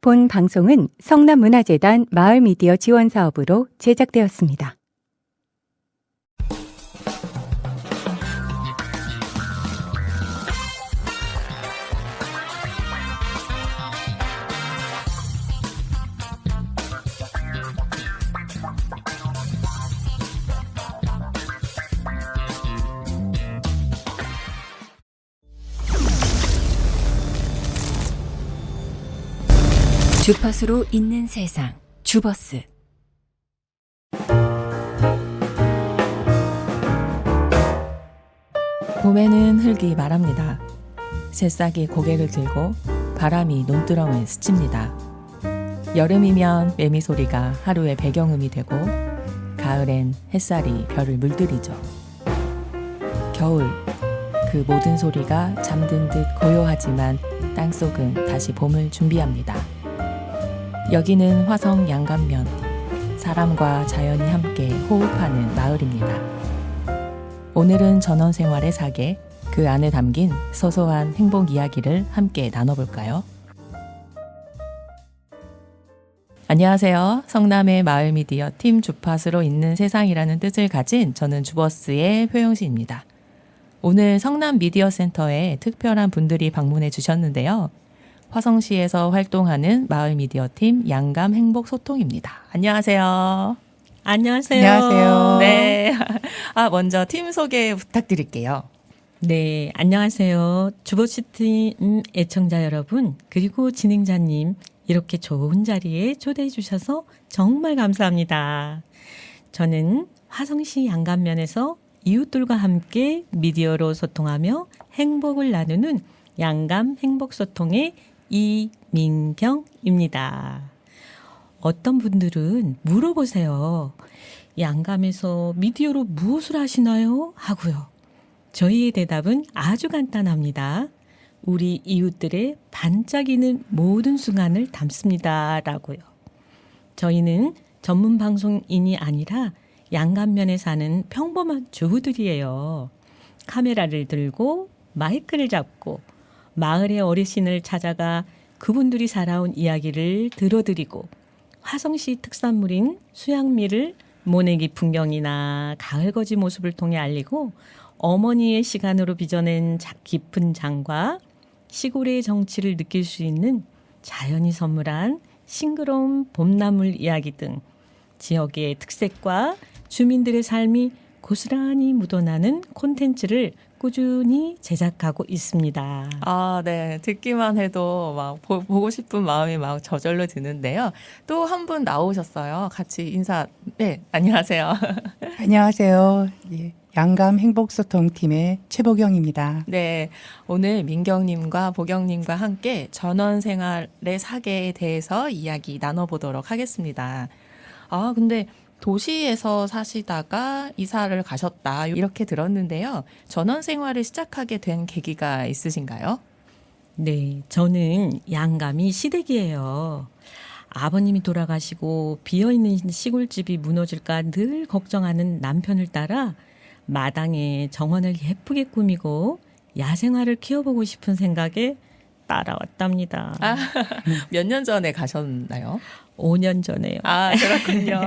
본 방송은 성남문화재단 마을미디어 지원사업으로 제작되었습니다. 주파수로 있는 세상, 주버스. 봄에는 흙이 말합니다. 새싹이 고개를 들고 바람이 논두렁을 스칩니다. 여름이면 매미 소리가 하루의 배경음이 되고 가을엔 햇살이 별을 물들이죠. 겨울, 그 모든 소리가 잠든 듯 고요하지만 땅속은 다시 봄을 준비합니다. 여기는 화성 양감면, 사람과 자연이 함께 호흡하는 마을입니다. 오늘은 전원생활의 사계, 그 안에 담긴 소소한 행복 이야기를 함께 나눠볼까요? 안녕하세요. 성남의 마을미디어 팀 주파수로 있는 세상이라는 뜻을 가진 저는 주버스의 효영씨입니다. 오늘 성남 미디어센터에 특별한 분들이 방문해 주셨는데요. 화성시에서 활동하는 마을미디어팀 양감 행복소통입니다. 안녕하세요. 안녕하세요. 안녕하세요. 네. 먼저 팀 소개 부탁드릴게요. 네, 안녕하세요. 주버시팀 애청자 여러분, 그리고 진행자님, 이렇게 좋은 자리에 초대해 주셔서 정말 감사합니다. 저는 화성시 양감면에서 이웃들과 함께 미디어로 소통하며 행복을 나누는 양감 행복소통의 이민경입니다. 어떤 분들은 물어보세요. 양감에서 미디어로 무엇을 하시나요? 하고요. 저희의 대답은 아주 간단합니다. 우리 이웃들의 반짝이는 모든 순간을 담습니다. 라고요. 저희는 전문 방송인이 아니라 양감면에 사는 평범한 주부들이에요. 카메라를 들고 마이크를 잡고 마을의 어르신을 찾아가 그분들이 살아온 이야기를 들어드리고 화성시 특산물인 수양미를 모내기 풍경이나 가을거지 모습을 통해 알리고 어머니의 시간으로 빚어낸 깊은 장과 시골의 정취를 느낄 수 있는 자연이 선물한 싱그러운 봄나물 이야기 등 지역의 특색과 주민들의 삶이 고스란히 묻어나는 콘텐츠를 꾸준히 제작하고 있습니다. 네. 듣기만 해도 막 보고 싶은 마음이 막 저절로 드는데요. 또 한 분 나오셨어요. 같이 인사. 네, 안녕하세요. 안녕하세요. 예, 양감 행복소통팀의 최보경입니다. 네, 오늘 민경님과 보경님과 함께 전원생활의 사계에 대해서 이야기 나눠보도록 하겠습니다. 근데 도시에서 사시다가 이사를 가셨다 이렇게 들었는데요. 전원 생활을 시작하게 된 계기가 있으신가요? 네, 저는 양감이 시댁이에요. 아버님이 돌아가시고 비어있는 시골집이 무너질까 늘 걱정하는 남편을 따라 마당에 정원을 예쁘게 꾸미고 야생화를 키워보고 싶은 생각에 따라왔답니다. 몇 년 전에 가셨나요? 5년 전에요. 그렇군요.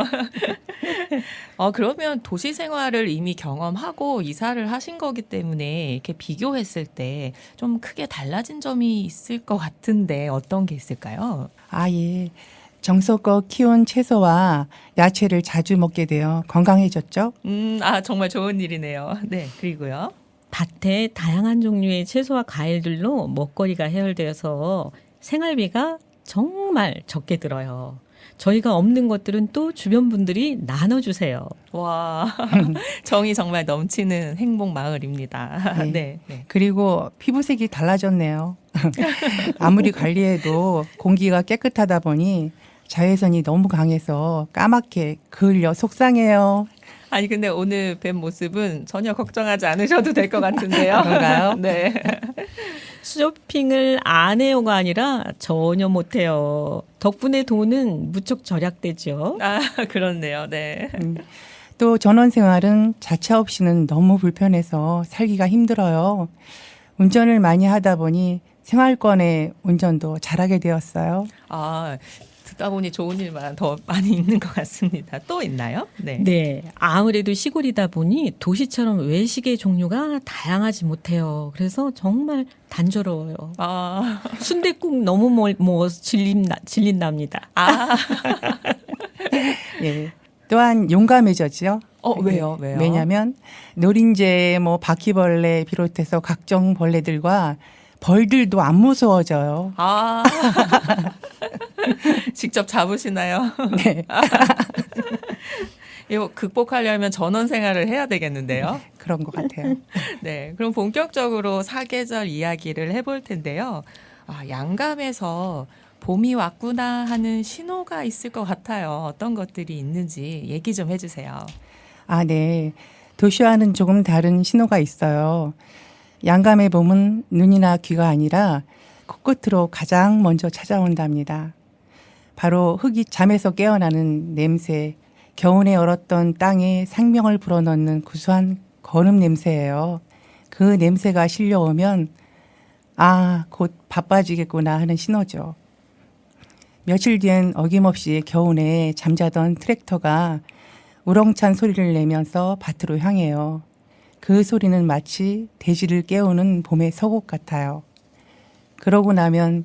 그러면 도시 생활을 이미 경험하고 이사를 하신 거기 때문에 이렇게 비교했을 때 좀 크게 달라진 점이 있을 것 같은데 어떤 게 있을까요? 예. 정성껏 키운 채소와 야채를 자주 먹게 되어 건강해졌죠? 정말 좋은 일이네요. 네, 그리고요. 밭에 다양한 종류의 채소와 과일들로 먹거리가 해결되어서 생활비가 정말 적게 들어요. 저희가 없는 것들은 또 주변 분들이 나눠주세요. 와, 정이 정말 넘치는 행복 마을입니다. 네. 네. 그리고 피부색이 달라졌네요. 아무리 관리해도 공기가 깨끗하다 보니 자외선이 너무 강해서 까맣게 그을려 속상해요. 아니 근데 오늘 뵌 모습은 전혀 걱정하지 않으셔도 될 것 같은데요. 그런가요? 네. 쇼핑을 안 해요가 아니라 전혀 못해요. 덕분에 돈은 무척 절약되죠. 그렇네요. 네. 또 전원생활은 자차 없이는 너무 불편해서 살기가 힘들어요. 운전을 많이 하다 보니 생활권의 운전도 잘하게 되었어요. 아, 듣다 보니 좋은 일만 더 많이 있는 것 같습니다. 또 있나요? 네. 네, 아무래도 시골이다 보니 도시처럼 외식의 종류가 다양하지 못해요. 그래서 정말 단조로워요. 아, 순댓국 너무 질린답니다. 예. 또한 용감해졌죠. 왜요? 왜요? 왜냐하면 노린재, 바퀴벌레 비롯해서 각종 벌레들과 벌들도 안 무서워져요. 아, 직접 잡으시나요? 네, 이거 극복하려면 전원 생활을 해야 되겠는데요. 그런 것 같아요. 네, 그럼 본격적으로 사계절 이야기를 해볼 텐데요. 양감에서 봄이 왔구나 하는 신호가 있을 것 같아요. 어떤 것들이 있는지 얘기 좀 해주세요. 네. 도시와는 조금 다른 신호가 있어요. 양감의 봄은 눈이나 귀가 아니라 코끝으로 가장 먼저 찾아온답니다. 바로 흙이 잠에서 깨어나는 냄새, 겨우내 얼었던 땅에 생명을 불어넣는 구수한 거름 냄새예요. 그 냄새가 실려오면 곧 바빠지겠구나 하는 신호죠. 며칠 뒤엔 어김없이 겨우내 잠자던 트랙터가 우렁찬 소리를 내면서 밭으로 향해요. 그 소리는 마치 대지를 깨우는 봄의 서곡 같아요. 그러고 나면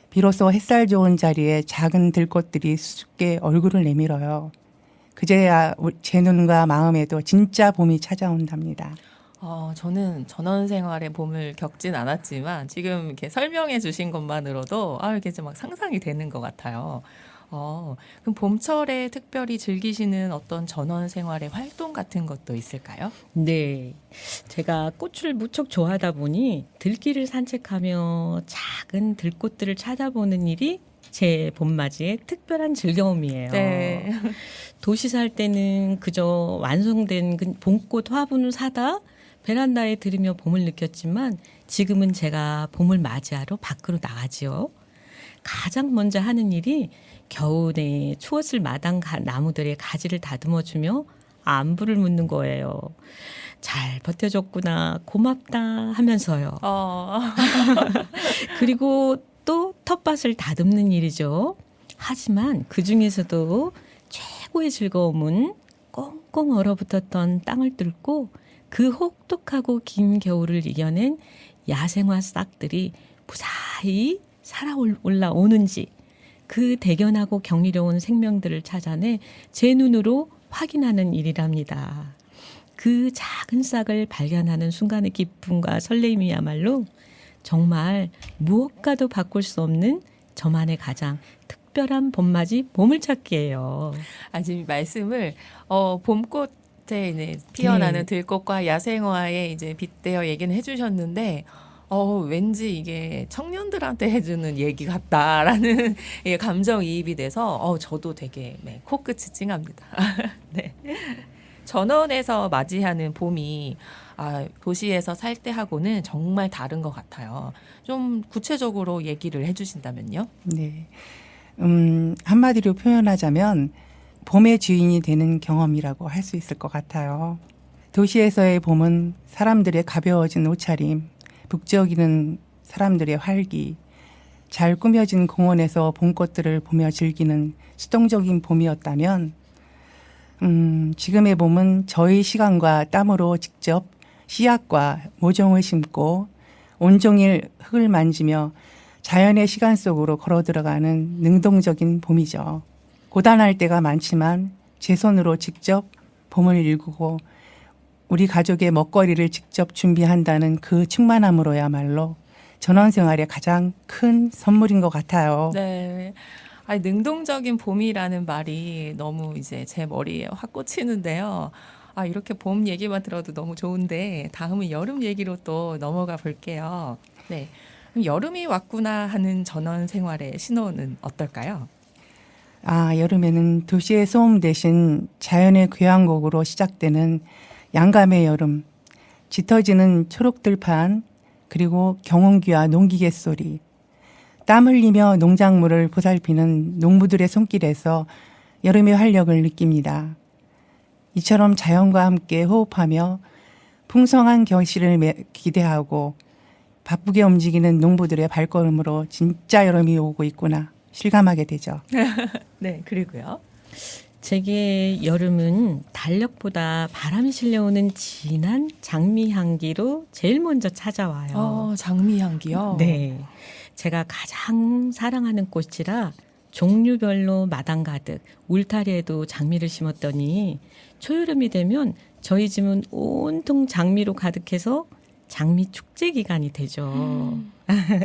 비로소 햇살 좋은 자리에 작은 들꽃들이 수줍게 얼굴을 내밀어요. 그제야 제 눈과 마음에도 진짜 봄이 찾아온답니다. 저는 전원 생활의 봄을 겪진 않았지만 지금 이렇게 설명해 주신 것만으로도 이렇게 좀 막 상상이 되는 것 같아요. 그럼 봄철에 특별히 즐기시는 어떤 전원 생활의 활동 같은 것도 있을까요? 네, 제가 꽃을 무척 좋아하다 보니 들길을 산책하며 작은 들꽃들을 찾아보는 일이 제 봄맞이의 특별한 즐거움이에요. 네. 도시 살 때는 그저 완성된 그 봄꽃 화분을 사다 베란다에 들이며 봄을 느꼈지만 지금은 제가 봄을 맞이하러 밖으로 나가지요. 가장 먼저 하는 일이 겨울에 추웠을 마당 나무들의 가지를 다듬어주며 안부를 묻는 거예요. 잘 버텨줬구나, 고맙다 하면서요. 그리고 또 텃밭을 다듬는 일이죠. 하지만 그 중에서도 최고의 즐거움은 꽁꽁 얼어붙었던 땅을 뚫고 그 혹독하고 긴 겨울을 이겨낸 야생화 싹들이 무사히 살아 올라오는지 그 대견하고 경이로운 생명들을 찾아내 제 눈으로 확인하는 일이랍니다. 그 작은 싹을 발견하는 순간의 기쁨과 설렘이야말로 정말 무엇과도 바꿀 수 없는 저만의 가장 특별한 봄맞이 보물찾기예요. 지금 말씀을 봄꽃에 이제 피어나는 네. 들꽃과 야생화에 이제 빗대어 얘기는 해주셨는데 왠지 이게 청년들한테 해주는 얘기 같다라는 예, 감정이입이 돼서 저도 되게 코끝이 찡합니다. 네. 전원에서 맞이하는 봄이 도시에서 살 때하고는 정말 다른 것 같아요. 좀 구체적으로 얘기를 해주신다면요? 네. 한마디로 표현하자면 봄의 주인이 되는 경험이라고 할 수 있을 것 같아요. 도시에서의 봄은 사람들의 가벼워진 옷차림, 북적이는 사람들의 활기, 잘 꾸며진 공원에서 봄꽃들을 보며 즐기는 수동적인 봄이었다면 지금의 봄은 저희 시간과 땀으로 직접 씨앗과 모종을 심고 온종일 흙을 만지며 자연의 시간 속으로 걸어 들어가는 능동적인 봄이죠. 고단할 때가 많지만 제 손으로 직접 봄을 일구고 우리 가족의 먹거리를 직접 준비한다는 그 충만함으로야말로 전원생활의 가장 큰 선물인 것 같아요. 네. 능동적인 봄이라는 말이 너무 이제 제 머리에 확 꽂히는데요. 이렇게 봄 얘기만 들어도 너무 좋은데 다음은 여름 얘기로 또 넘어가 볼게요. 네. 그럼 여름이 왔구나 하는 전원 생활의 신호는 어떨까요? 여름에는 도시의 소음 대신 자연의 귀환곡으로 시작되는 양감의 여름, 짙어지는 초록들판, 그리고 경운기와 농기계 소리, 땀 흘리며 농작물을 보살피는 농부들의 손길에서 여름의 활력을 느낍니다. 이처럼 자연과 함께 호흡하며 풍성한 결실을 기대하고 바쁘게 움직이는 농부들의 발걸음으로 진짜 여름이 오고 있구나 실감하게 되죠. 네, 그리고요. 제게 여름은 달력보다 바람이 실려오는 진한 장미 향기로 제일 먼저 찾아와요. 장미 향기요? 네. 제가 가장 사랑하는 꽃이라 종류별로 마당 가득 울타리에도 장미를 심었더니 초여름이 되면 저희 집은 온통 장미로 가득해서 장미 축제 기간이 되죠.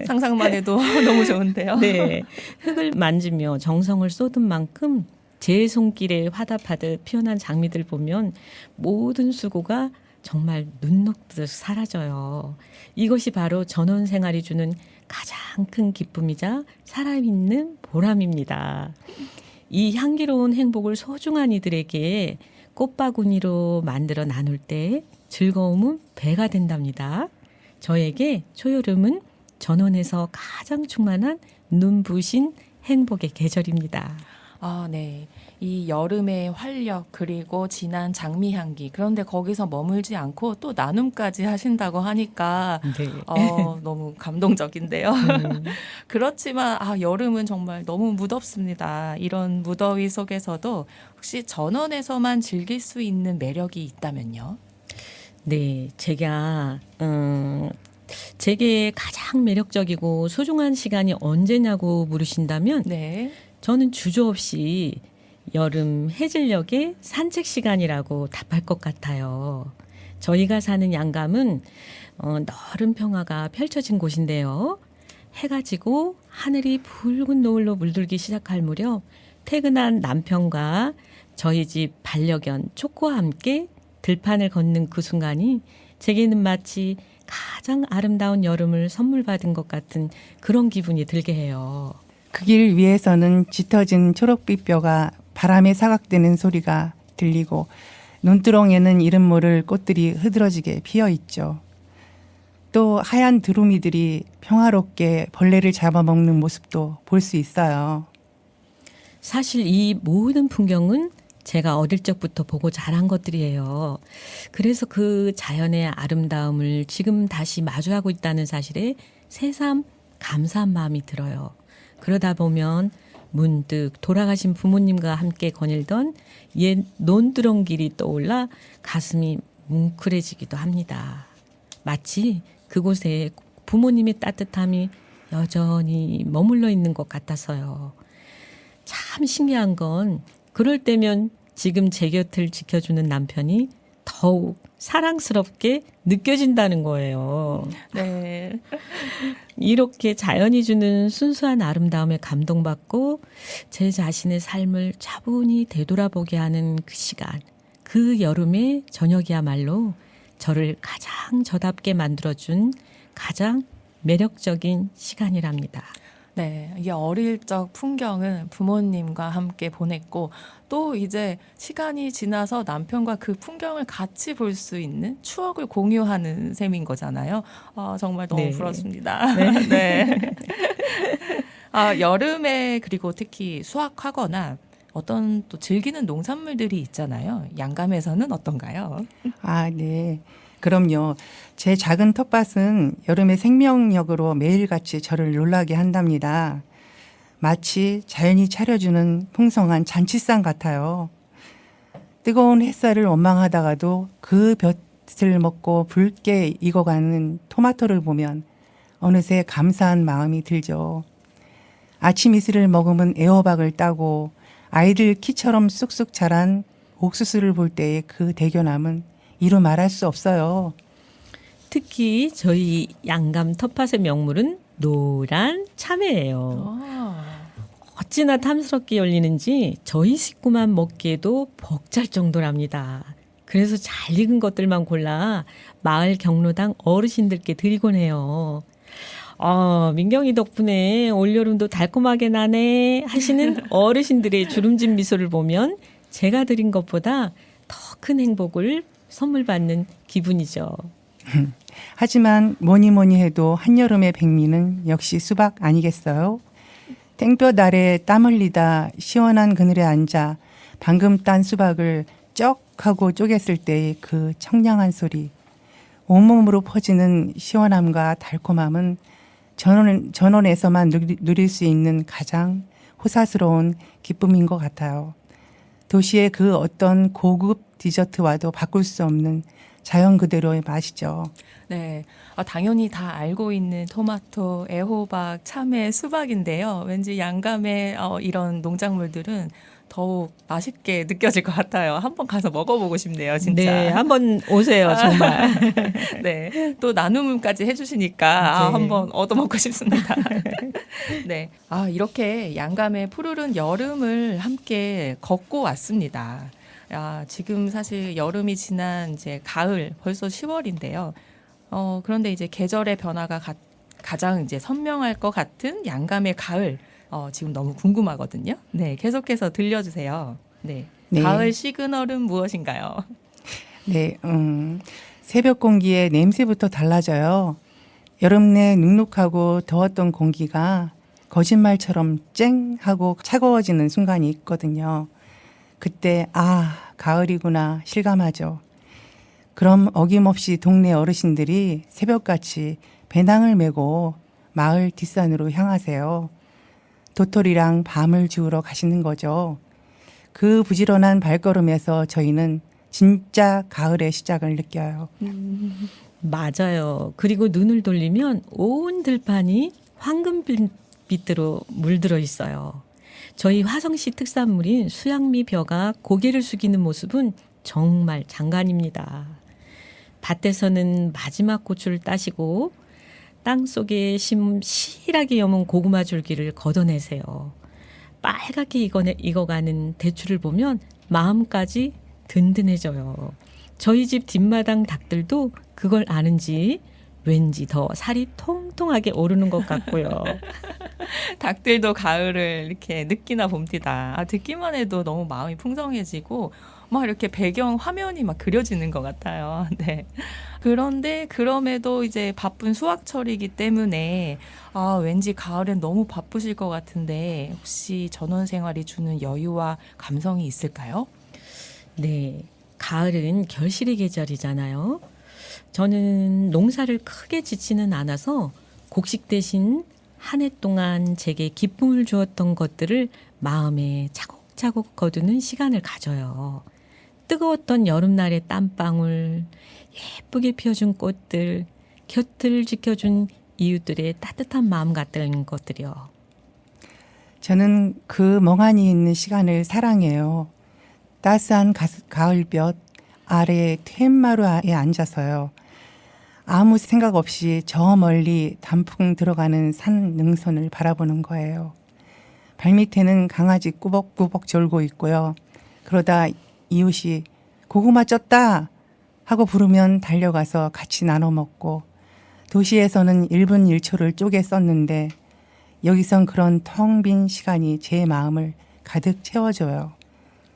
상상만 해도 너무 좋은데요. 네. 흙을 만지며 정성을 쏟은 만큼 제 손길에 화답하듯 피어난 장미들 보면 모든 수고가 정말 눈 녹듯 사라져요. 이것이 바로 전원 생활이 주는 가장 큰 기쁨이자 살아있는 보람입니다. 이 향기로운 행복을 소중한 이들에게 꽃바구니로 만들어 나눌 때 즐거움은 배가 된답니다. 저에게 초여름은 전원에서 가장 충만한 눈부신 행복의 계절입니다. 네. 이 여름의 활력 그리고 진한 장미 향기 그런데 거기서 머물지 않고 또 나눔까지 하신다고 하니까 네. 너무 감동적인데요. 그렇지만 여름은 정말 너무 무덥습니다. 이런 무더위 속에서도 혹시 전원에서만 즐길 수 있는 매력이 있다면요? 네, 제게 가장 매력적이고 소중한 시간이 언제냐고 물으신다면 네. 저는 주저없이 여름 해질녘의 산책 시간이라고 답할 것 같아요. 저희가 사는 양감은 너른 평화가 펼쳐진 곳인데요. 해가 지고 하늘이 붉은 노을로 물들기 시작할 무렵 퇴근한 남편과 저희 집 반려견 초코와 함께 들판을 걷는 그 순간이 제게는 마치 가장 아름다운 여름을 선물 받은 것 같은 그런 기분이 들게 해요. 그 길 위에서는 짙어진 초록빛 뼈가 바람에 사각되는 소리가 들리고 논두렁에는 이름 모를 꽃들이 흐드러지게 피어 있죠. 또 하얀 두루미들이 평화롭게 벌레를 잡아먹는 모습도 볼 수 있어요. 사실 이 모든 풍경은 제가 어릴 적부터 보고 자란 것들이에요. 그래서 그 자연의 아름다움을 지금 다시 마주하고 있다는 사실에 새삼 감사한 마음이 들어요. 그러다 보면 문득 돌아가신 부모님과 함께 거닐던 옛 논두렁길이 떠올라 가슴이 뭉클해지기도 합니다. 마치 그곳에 부모님의 따뜻함이 여전히 머물러 있는 것 같아서요. 참 신기한 건 그럴 때면 지금 제 곁을 지켜주는 남편이 더욱 사랑스럽게 느껴진다는 거예요. 네. 이렇게 자연이 주는 순수한 아름다움에 감동받고 제 자신의 삶을 차분히 되돌아보게 하는 그 시간, 그 여름의 저녁이야말로 저를 가장 저답게 만들어준 가장 매력적인 시간이랍니다. 네, 이게 어릴 적 풍경은 부모님과 함께 보냈고 또 이제 시간이 지나서 남편과 그 풍경을 같이 볼 수 있는 추억을 공유하는 셈인 거잖아요. 정말 너무 네. 부럽습니다. 네. 여름에 그리고 특히 수확하거나 어떤 또 즐기는 농산물들이 있잖아요. 양감에서는 어떤가요? 네. 그럼요. 제 작은 텃밭은 여름의 생명력으로 매일같이 저를 놀라게 한답니다. 마치 자연이 차려주는 풍성한 잔치상 같아요. 뜨거운 햇살을 원망하다가도 그 볕을 먹고 붉게 익어가는 토마토를 보면 어느새 감사한 마음이 들죠. 아침 이슬을 머금은 애호박을 따고 아이들 키처럼 쑥쑥 자란 옥수수를 볼 때의 그 대견함은 이루 말할 수 없어요. 특히 저희 양감 텃밭의 명물은 노란 참외예요. 어찌나 탐스럽게 열리는지 저희 식구만 먹기에도 벅찰 정도랍니다. 그래서 잘 익은 것들만 골라 마을 경로당 어르신들께 드리곤 해요. 민경이 덕분에 올여름도 달콤하게 나네 하시는 어르신들의 주름진 미소를 보면 제가 드린 것보다 더 큰 행복을 선물 받는 기분이죠. 하지만 뭐니 해도 한여름의 백미는 역시 수박 아니겠어요? 땡볕 아래 땀 흘리다 시원한 그늘에 앉아 방금 딴 수박을 쩍 하고 쪼갰을 때의 그 청량한 소리. 온몸으로 퍼지는 시원함과 달콤함은 전원에서만 누릴 수 있는 가장 호사스러운 기쁨인 것 같아요. 도시의 그 어떤 고급 디저트와도 바꿀 수 없는 자연 그대로의 맛이죠. 네, 당연히 다 알고 있는 토마토, 애호박, 참외, 수박인데요. 왠지 양감의 이런 농작물들은 더욱 맛있게 느껴질 것 같아요. 한번 가서 먹어보고 싶네요, 진짜. 네, 한번 오세요, 정말. 네, 또 나눔까지 해주시니까 네. 한번 얻어먹고 싶습니다. 네, 이렇게 양감의 푸르른 여름을 함께 걷고 왔습니다. 지금 사실 여름이 지난 이제 가을, 벌써 10월인데요. 그런데 이제 계절의 변화가 가장 이제 선명할 것 같은 양감의 가을. 지금 너무 궁금하거든요. 네, 계속해서 들려주세요. 네, 네. 가을 시그널은 무엇인가요? 네, 새벽 공기의 냄새부터 달라져요. 여름 내 눅눅하고 더웠던 공기가 거짓말처럼 쨍 하고 차가워지는 순간이 있거든요. 그때 가을이구나 실감하죠. 그럼 어김없이 동네 어르신들이 새벽같이 배낭을 메고 마을 뒷산으로 향하세요. 도토리랑 밤을 주우러 가시는 거죠. 그 부지런한 발걸음에서 저희는 진짜 가을의 시작을 느껴요. 맞아요. 그리고 눈을 돌리면 온 들판이 황금빛으로 물들어 있어요. 저희 화성시 특산물인 수양미 벼가 고개를 숙이는 모습은 정말 장관입니다. 밭에서는 마지막 고추를 따시고 땅 속에 실하게 여문 고구마 줄기를 걷어내세요. 빨갛게 익어가는 대추를 보면 마음까지 든든해져요. 저희 집 뒷마당 닭들도 그걸 아는지 왠지 더 살이 통통하게 오르는 것 같고요. 닭들도 가을을 이렇게 느끼나 봅니다. 듣기만 해도 너무 마음이 풍성해지고 막 이렇게 배경 화면이 막 그려지는 것 같아요. 네. 그런데 그럼에도 이제 바쁜 수확철이기 때문에 왠지 가을엔 너무 바쁘실 것 같은데 혹시 전원 생활이 주는 여유와 감성이 있을까요? 네, 가을은 결실의 계절이잖아요. 저는 농사를 크게 짓지는 않아서 곡식 대신 한 해 동안 제게 기쁨을 주었던 것들을 마음에 차곡차곡 거두는 시간을 가져요. 뜨거웠던 여름날의 땀방울, 예쁘게 피어준 꽃들, 곁을 지켜준 이웃들의 따뜻한 마음 같은 것들이요. 저는 그 멍하니 있는 시간을 사랑해요. 따스한 가을볕 아래 툇마루에 앉아서요. 아무 생각 없이 저 멀리 단풍 들어가는 산 능선을 바라보는 거예요. 발밑에는 강아지 꾸벅꾸벅 졸고 있고요. 그러다 이웃이 고구마 쪘다 하고 부르면 달려가서 같이 나눠 먹고, 도시에서는 1분 1초를 쪼개 썼는데 여기선 그런 텅 빈 시간이 제 마음을 가득 채워줘요.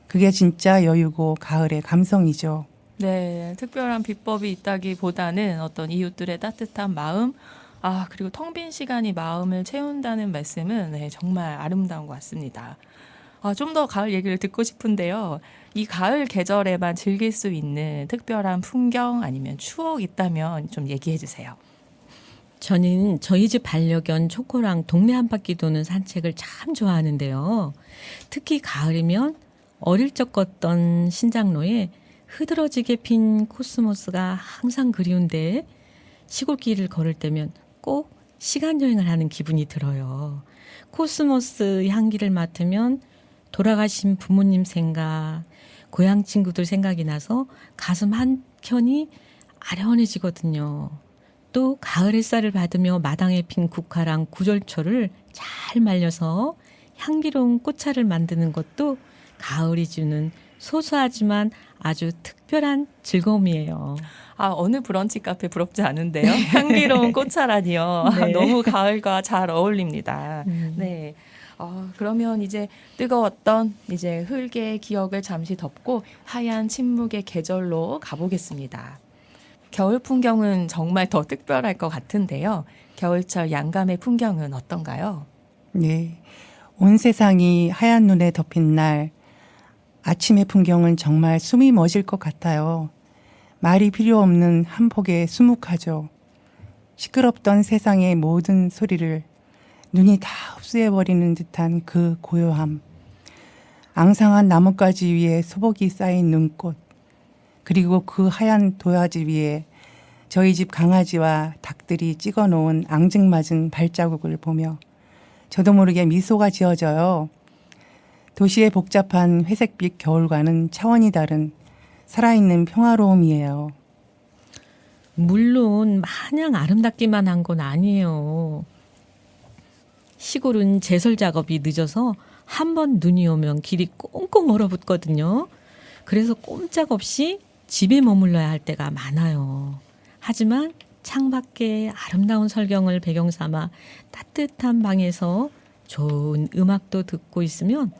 그게 진짜 여유고 가을의 감성이죠. 네, 특별한 비법이 있다기보다는 어떤 이웃들의 따뜻한 마음, 그리고 텅 빈 시간이 마음을 채운다는 말씀은 정말 아름다운 것 같습니다. 좀 더 가을 얘기를 듣고 싶은데요. 이 가을 계절에만 즐길 수 있는 특별한 풍경 아니면 추억 있다면 좀 얘기해 주세요. 저는 저희 집 반려견 초코랑 동네 한 바퀴 도는 산책을 참 좋아하는데요. 특히 가을이면 어릴 적 걷던 신장로에 흐드러지게 핀 코스모스가 항상 그리운데 시골길을 걸을 때면 꼭 시간여행을 하는 기분이 들어요. 코스모스 향기를 맡으면 돌아가신 부모님 생각, 고향 친구들 생각이 나서 가슴 한켠이 아련해지거든요. 또 가을 햇살을 받으며 마당에 핀 국화랑 구절초를 잘 말려서 향기로운 꽃차를 만드는 것도 가을이 주는 소소하지만 아주 특별한 즐거움이에요. 어느 브런치 카페 부럽지 않은데요. 향기로운 꽃차라니요. 네. 너무 가을과 잘 어울립니다. 네. 그러면 이제 뜨거웠던 이제 흙의 기억을 잠시 덮고 하얀 침묵의 계절로 가보겠습니다. 겨울 풍경은 정말 더 특별할 것 같은데요. 겨울철 양감의 풍경은 어떤가요? 네. 온 세상이 하얀 눈에 덮인 날, 아침의 풍경은 정말 숨이 멎을 것 같아요. 말이 필요 없는 한 폭의 수묵하죠. 시끄럽던 세상의 모든 소리를 눈이 다 흡수해버리는 듯한 그 고요함. 앙상한 나뭇가지 위에 소복이 쌓인 눈꽃. 그리고 그 하얀 도화지 위에 저희 집 강아지와 닭들이 찍어놓은 앙증맞은 발자국을 보며 저도 모르게 미소가 지어져요. 도시의 복잡한 회색빛 겨울과는 차원이 다른 살아있는 평화로움이에요. 물론 마냥 아름답기만 한 건 아니에요. 시골은 제설 작업이 늦어서 한 번 눈이 오면 길이 꽁꽁 얼어붙거든요. 그래서 꼼짝없이 집에 머물러야 할 때가 많아요. 하지만 창밖에 아름다운 설경을 배경 삼아 따뜻한 방에서 좋은 음악도 듣고 있으면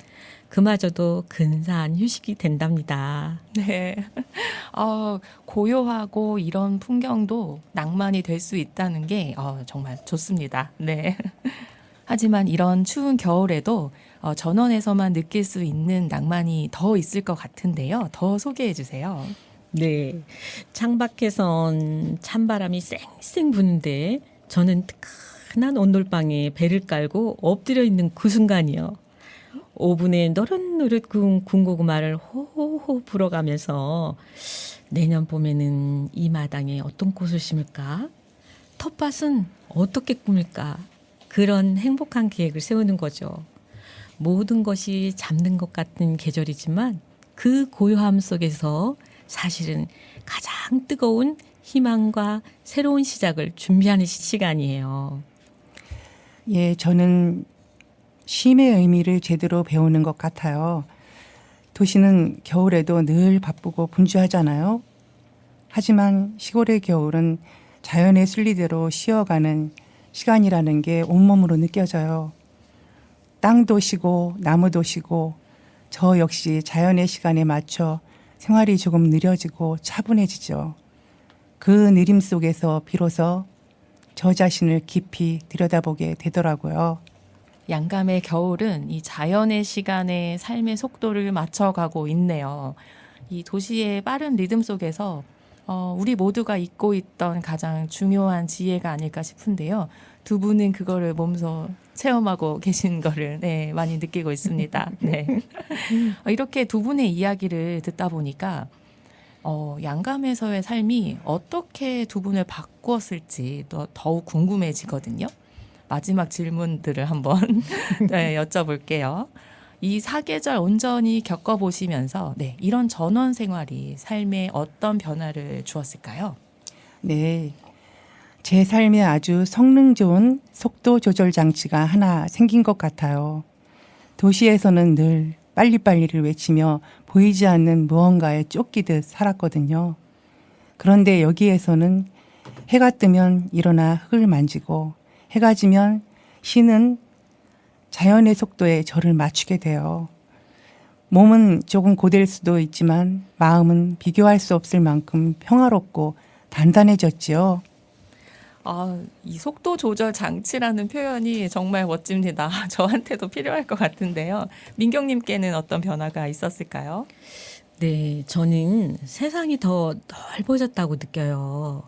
그마저도 근사한 휴식이 된답니다. 네. 고요하고 이런 풍경도 낭만이 될 수 있다는 게 정말 좋습니다. 네. 하지만 이런 추운 겨울에도 전원에서만 느낄 수 있는 낭만이 더 있을 것 같은데요. 더 소개해 주세요. 네. 창밖에선 찬바람이 쌩쌩 부는데 저는 뜨끈한 온돌방에 배를 깔고 엎드려 있는 그 순간이요. 오븐에 노릇노릇 구운 군고구마를 호호호 불어가면서 내년 봄에는 이 마당에 어떤 꽃을 심을까? 텃밭은 어떻게 꾸밀까? 그런 행복한 계획을 세우는 거죠. 모든 것이 잠든 것 같은 계절이지만 그 고요함 속에서 사실은 가장 뜨거운 희망과 새로운 시작을 준비하는 시간이에요. 예, 저는 쉼의 의미를 제대로 배우는 것 같아요. 도시는 겨울에도 늘 바쁘고 분주하잖아요. 하지만 시골의 겨울은 자연의 순리대로 쉬어가는 시간이라는 게 온몸으로 느껴져요. 땅도 쉬고 나무도 쉬고 저 역시 자연의 시간에 맞춰 생활이 조금 느려지고 차분해지죠. 그 느림 속에서 비로소 저 자신을 깊이 들여다보게 되더라고요. 양감의 겨울은 이 자연의 시간에 삶의 속도를 맞춰가고 있네요. 이 도시의 빠른 리듬 속에서 우리 모두가 잊고 있던 가장 중요한 지혜가 아닐까 싶은데요. 두 분은 그거를 몸소 체험하고 계신 거를 많이 느끼고 있습니다. 네. 이렇게 두 분의 이야기를 듣다 보니까 양감에서의 삶이 어떻게 두 분을 바꾸었을지 더욱 궁금해지거든요. 마지막 질문들을 한번 여쭤볼게요. 이 사계절 온전히 겪어보시면서 이런 전원 생활이 삶에 어떤 변화를 주었을까요? 네. 제 삶에 아주 성능 좋은 속도 조절 장치가 하나 생긴 것 같아요. 도시에서는 늘 빨리빨리를 외치며 보이지 않는 무언가에 쫓기듯 살았거든요. 그런데 여기에서는 해가 뜨면 일어나 흙을 만지고 해가 지면 쉬는 자연의 속도에 저를 맞추게 돼요. 몸은 조금 고될 수도 있지만 마음은 비교할 수 없을 만큼 평화롭고 단단해졌지요. 이 속도 조절 장치라는 표현이 정말 멋집니다. 저한테도 필요할 것 같은데요. 민경님께는 어떤 변화가 있었을까요? 네, 저는 세상이 더 넓어졌다고 느껴요.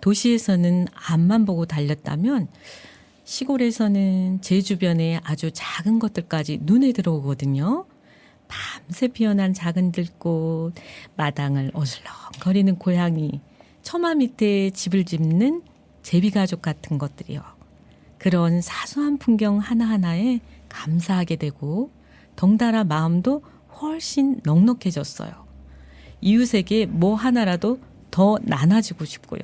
도시에서는 앞만 보고 달렸다면 시골에서는 제 주변에 아주 작은 것들까지 눈에 들어오거든요. 밤새 피어난 작은 들꽃, 마당을 어슬렁거리는 고양이, 처마 밑에 집을 짓는 제비가족 같은 것들이요. 그런 사소한 풍경 하나하나에 감사하게 되고 덩달아 마음도 훨씬 넉넉해졌어요. 이웃에게 뭐 하나라도 더 나눠주고 싶고요.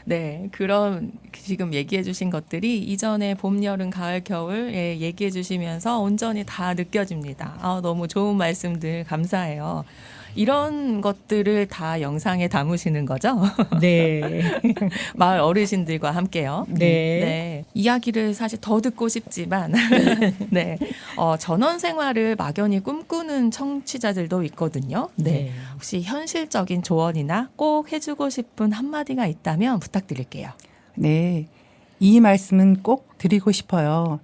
네, 그런 지금 얘기해 주신 것들이 이전에 봄, 여름, 가을, 겨울 얘기해 주시면서 온전히 다 느껴집니다. 너무 좋은 말씀들 감사해요. 이런 것들을 다 영상에 담으시는 거죠? 네. 마을 어르신들과 함께요. 네. 이야기를 사실 더 듣고 싶지만 네. 전원 생활을 막연히 꿈꾸는 청취자들도 있거든요. 네. 혹시 현실적인 조언이나 꼭 해주고 싶은 한마디가 있다면 부탁드릴게요. 네. 이 말씀은 꼭 드리고 싶어요.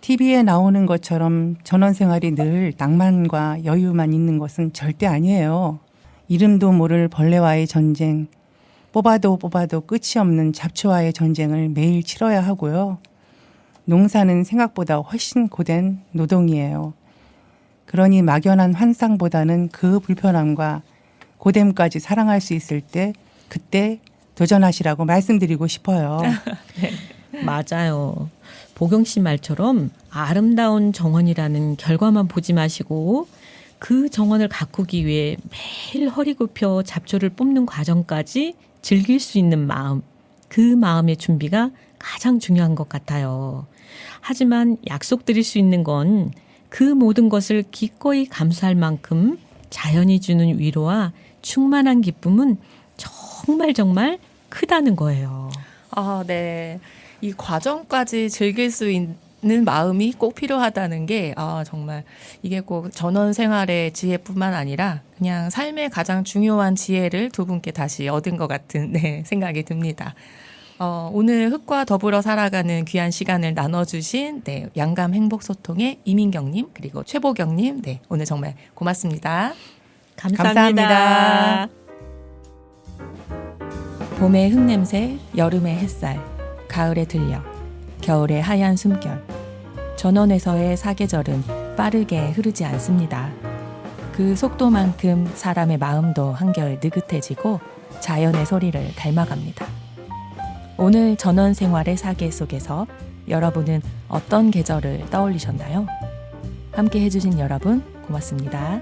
TV에 나오는 것처럼 전원 생활이 늘 낭만과 여유만 있는 것은 절대 아니에요. 이름도 모를 벌레와의 전쟁, 뽑아도 끝이 없는 잡초와의 전쟁을 매일 치러야 하고요. 농사는 생각보다 훨씬 고된 노동이에요. 그러니 막연한 환상보다는 그 불편함과 고됨까지 사랑할 수 있을 때 그때 도전하시라고 말씀드리고 싶어요. 맞아요. 보경 씨 말처럼 아름다운 정원이라는 결과만 보지 마시고 그 정원을 가꾸기 위해 매일 허리 굽혀 잡초를 뽑는 과정까지 즐길 수 있는 마음, 그 마음의 준비가 가장 중요한 것 같아요. 하지만 약속드릴 수 있는 건 그 모든 것을 기꺼이 감수할 만큼 자연이 주는 위로와 충만한 기쁨은 정말 크다는 거예요. 아, 네. 이 과정까지 즐길 수 있는 마음이 꼭 필요하다는 게, 정말 이게 꼭 전원 생활의 지혜뿐만 아니라 그냥 삶의 가장 중요한 지혜를 두 분께 다시 얻은 것 같은, 네, 생각이 듭니다. 오늘 흙과 더불어 살아가는 귀한 시간을 나눠주신, 네, 양감 행복소통의 이민경님, 그리고 최보경님, 네, 오늘 정말 고맙습니다. 감사합니다. 봄의 흙냄새, 여름의 햇살, 가을의 들녘, 겨울의 하얀 숨결. 전원에서의 사계절은 빠르게 흐르지 않습니다. 그 속도만큼 사람의 마음도 한결 느긋해지고 자연의 소리를 닮아갑니다. 오늘 전원 생활의 사계 속에서 여러분은 어떤 계절을 떠올리셨나요? 함께 해주신 여러분 고맙습니다.